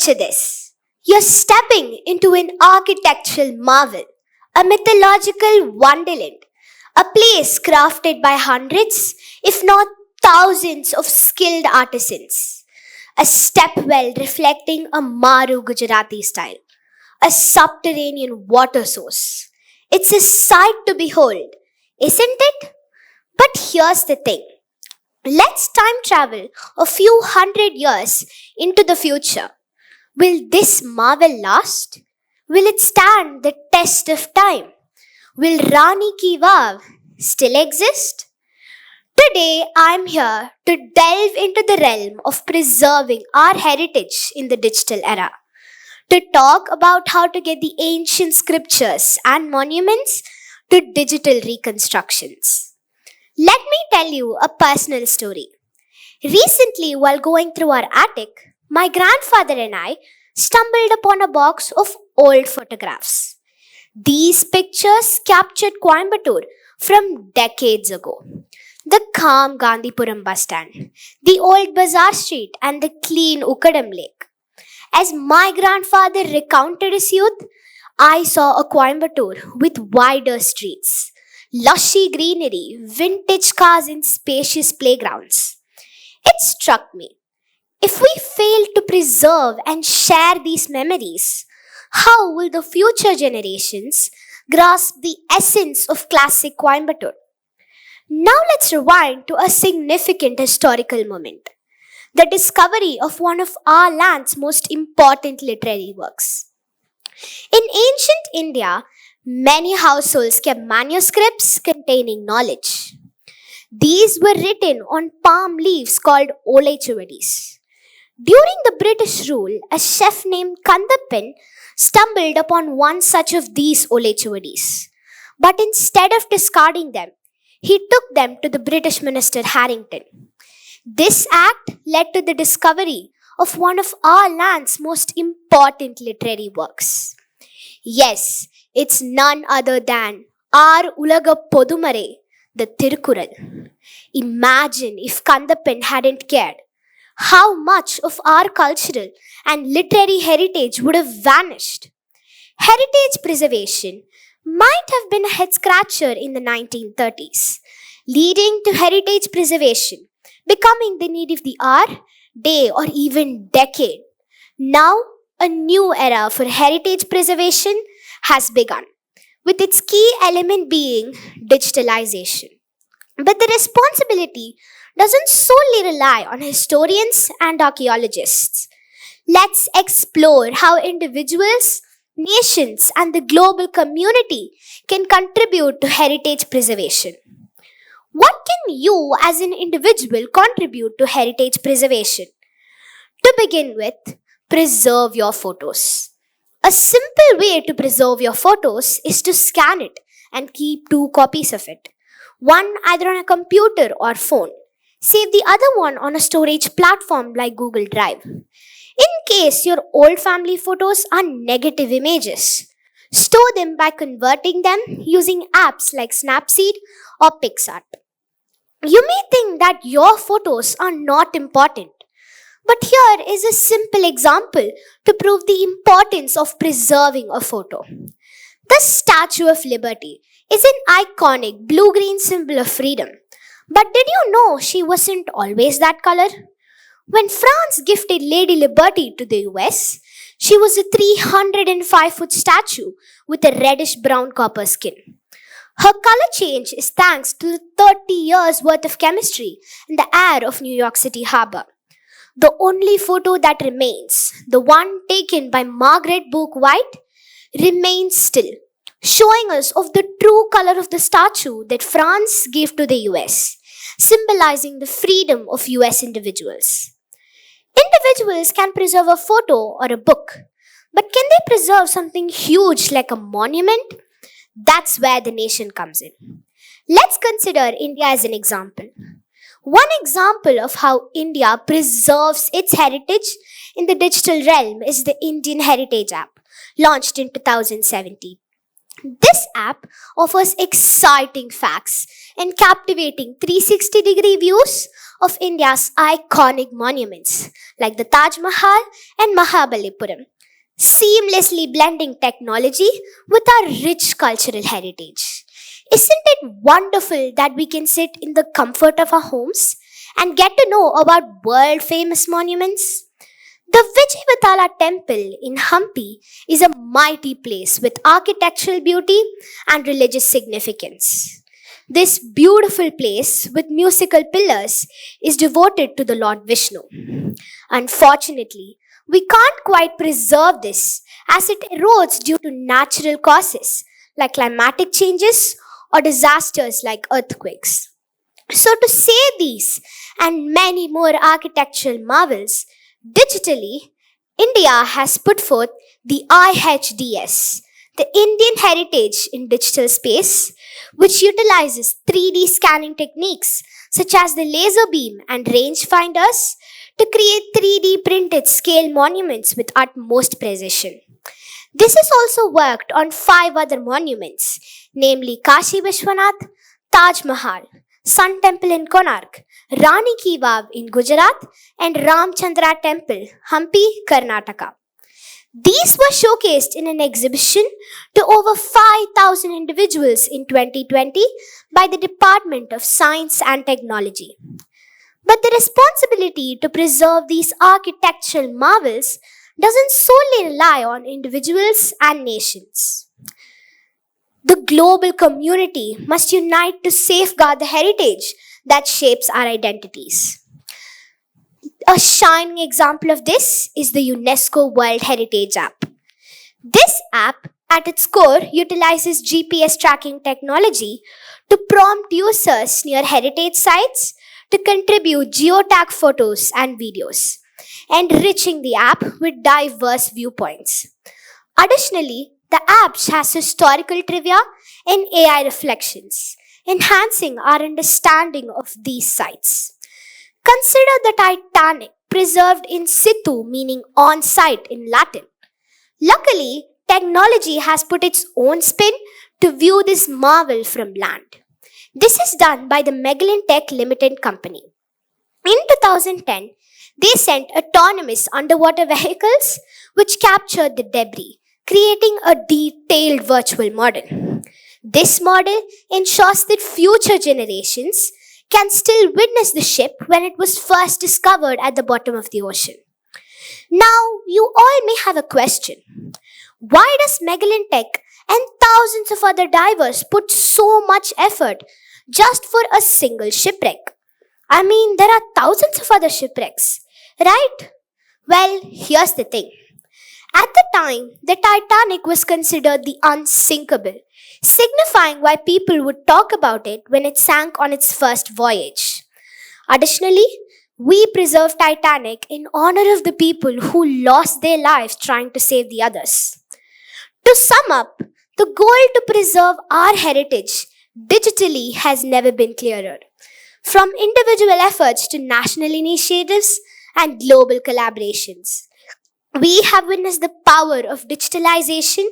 Picture this. You're stepping into an architectural marvel, a mythological wonderland, a place crafted by hundreds, if not thousands of skilled artisans. A stepwell reflecting a Maru Gujarati style, a subterranean water source. It's a sight to behold, isn't it? But here's the thing. Let's time travel a few hundred years into the future. Will this marvel last? Will it stand the test of time? Will Rani Ki Vav still exist? Today, I'm here to delve into the realm of preserving our heritage in the digital era. To talk about how to get the ancient scriptures and monuments to digital reconstructions. Let me tell you a personal story. Recently, while going through our attic, my grandfather and I stumbled upon a box of old photographs. These pictures captured Coimbatore from decades ago. The calm Gandhipuram bus stand, the old bazaar street, and the clean Ukadam lake. As my grandfather recounted his youth, I saw a Coimbatore with wider streets, lushy greenery, vintage cars, and spacious playgrounds. It struck me. If we fail to preserve and share these memories, how will the future generations grasp the essence of classic Coimbatore? Now let's rewind to a significant historical moment. The discovery of one of our land's most important literary works. In ancient India, many households kept manuscripts containing knowledge. These were written on palm leaves called olechuvadis. During the British rule, a chef named Kandappan stumbled upon one such of these olechuvadis. But instead of discarding them, he took them to the British minister Harrington. This act led to the discovery of one of our land's most important literary works. Yes, it's none other than our Ulaga Podumare, the Tirukkural. Imagine if Kandappan hadn't cared. How much of our cultural and literary heritage would have vanished? Heritage preservation might have been a head scratcher in the 1930s, leading to heritage preservation becoming the need of the hour, day, or even decade. Now, a new era for heritage preservation has begun, with its key element being digitalization. But the responsibility doesn't solely rely on historians and archaeologists. Let's explore how individuals, nations, and the global community can contribute to heritage preservation. What can you as an individual contribute to heritage preservation? To begin with, preserve your photos. A simple way to preserve your photos is to scan it and keep 2 copies of it. One either on a computer or phone. Save the other one on a storage platform like Google Drive. In case your old family photos are negative images, store them by converting them using apps like Snapseed or PixArt. You may think that your photos are not important, but here is a simple example to prove the importance of preserving a photo. The Statue of Liberty is an iconic blue-green symbol of freedom. But did you know she wasn't always that color? When France gifted Lady Liberty to the US, she was a 305-foot statue with a reddish-brown copper skin. Her color change is thanks to the 30 years worth of chemistry in the air of New York City Harbor. The only photo that remains, the one taken by Margaret Bourke White, remains still, showing us of the true color of the statue that France gave to the US, symbolizing the freedom of US individuals. Individuals can preserve a photo or a book, but can they preserve something huge like a monument? That's where the nation comes in. Let's consider India as an example. One example of how India preserves its heritage in the digital realm is the Indian Heritage app, launched in 2017. This app offers exciting facts and captivating 360-degree views of India's iconic monuments like the Taj Mahal and Mahabalipuram, seamlessly blending technology with our rich cultural heritage. Isn't it wonderful that we can sit in the comfort of our homes and get to know about world famous monuments? The Vijayvathala temple in Hampi is a mighty place with architectural beauty and religious significance. This beautiful place with musical pillars is devoted to the Lord Vishnu. Unfortunately, we can't quite preserve this as it erodes due to natural causes like climatic changes or disasters like earthquakes. So, to save these and many more architectural marvels digitally, India has put forth the IHDS, the Indian Heritage in Digital Space, which utilizes 3D scanning techniques such as the laser beam and rangefinders to create 3D printed scale monuments with utmost precision. This has also worked on 5 other monuments, namely Kashi Vishwanath, Taj Mahal, Sun Temple in Konark, Rani Ki Vav in Gujarat, and Ramchandra Temple, Hampi, Karnataka. These were showcased in an exhibition to over 5,000 individuals in 2020 by the Department of Science and Technology. But the responsibility to preserve these architectural marvels doesn't solely rely on individuals and nations. The global community must unite to safeguard the heritage that shapes our identities. A shining example of this is the UNESCO World Heritage app. This app, at its core, utilizes GPS tracking technology to prompt users near heritage sites to contribute geotag photos and videos, enriching the app with diverse viewpoints. Additionally, the app has historical trivia and AI reflections, enhancing our understanding of these sites. Consider the Titanic, preserved in situ, meaning on site in Latin. Luckily, technology has put its own spin to view this marvel from land. This is done by the Magellan Tech Limited Company. In 2010, they sent autonomous underwater vehicles which captured the debris, creating a detailed virtual model. This model ensures that future generations can still witness the ship when it was first discovered at the bottom of the ocean. Now, you all may have a question. Why does Magellan Tech and thousands of other divers put so much effort just for a single shipwreck? I mean, there are thousands of other shipwrecks, right? Well, here's the thing. At the time, the Titanic was considered the unsinkable, signifying why people would talk about it when it sank on its first voyage. Additionally, we preserve Titanic in honor of the people who lost their lives trying to save the others. To sum up, the goal to preserve our heritage digitally has never been clearer. From individual efforts to national initiatives and global collaborations, we have witnessed the power of digitalization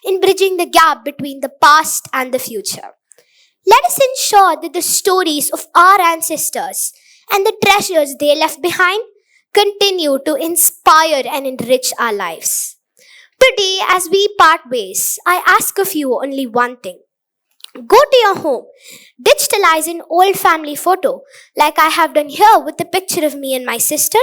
in bridging the gap between the past and the future. Let us ensure that the stories of our ancestors and the treasures they left behind continue to inspire and enrich our lives. Today, as we part ways, I ask of you only one thing. Go to your home, digitalize an old family photo like I have done here with the picture of me and my sister,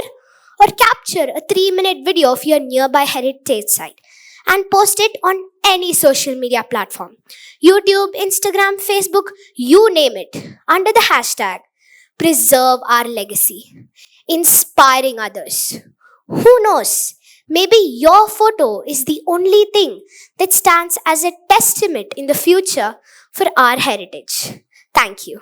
or capture a 3-minute video of your nearby heritage site and post it on any social media platform. YouTube, Instagram, Facebook, you name it, under the hashtag preserve our legacy, inspiring others. Who knows? Maybe your photo is the only thing that stands as a testament in the future for our heritage. Thank you.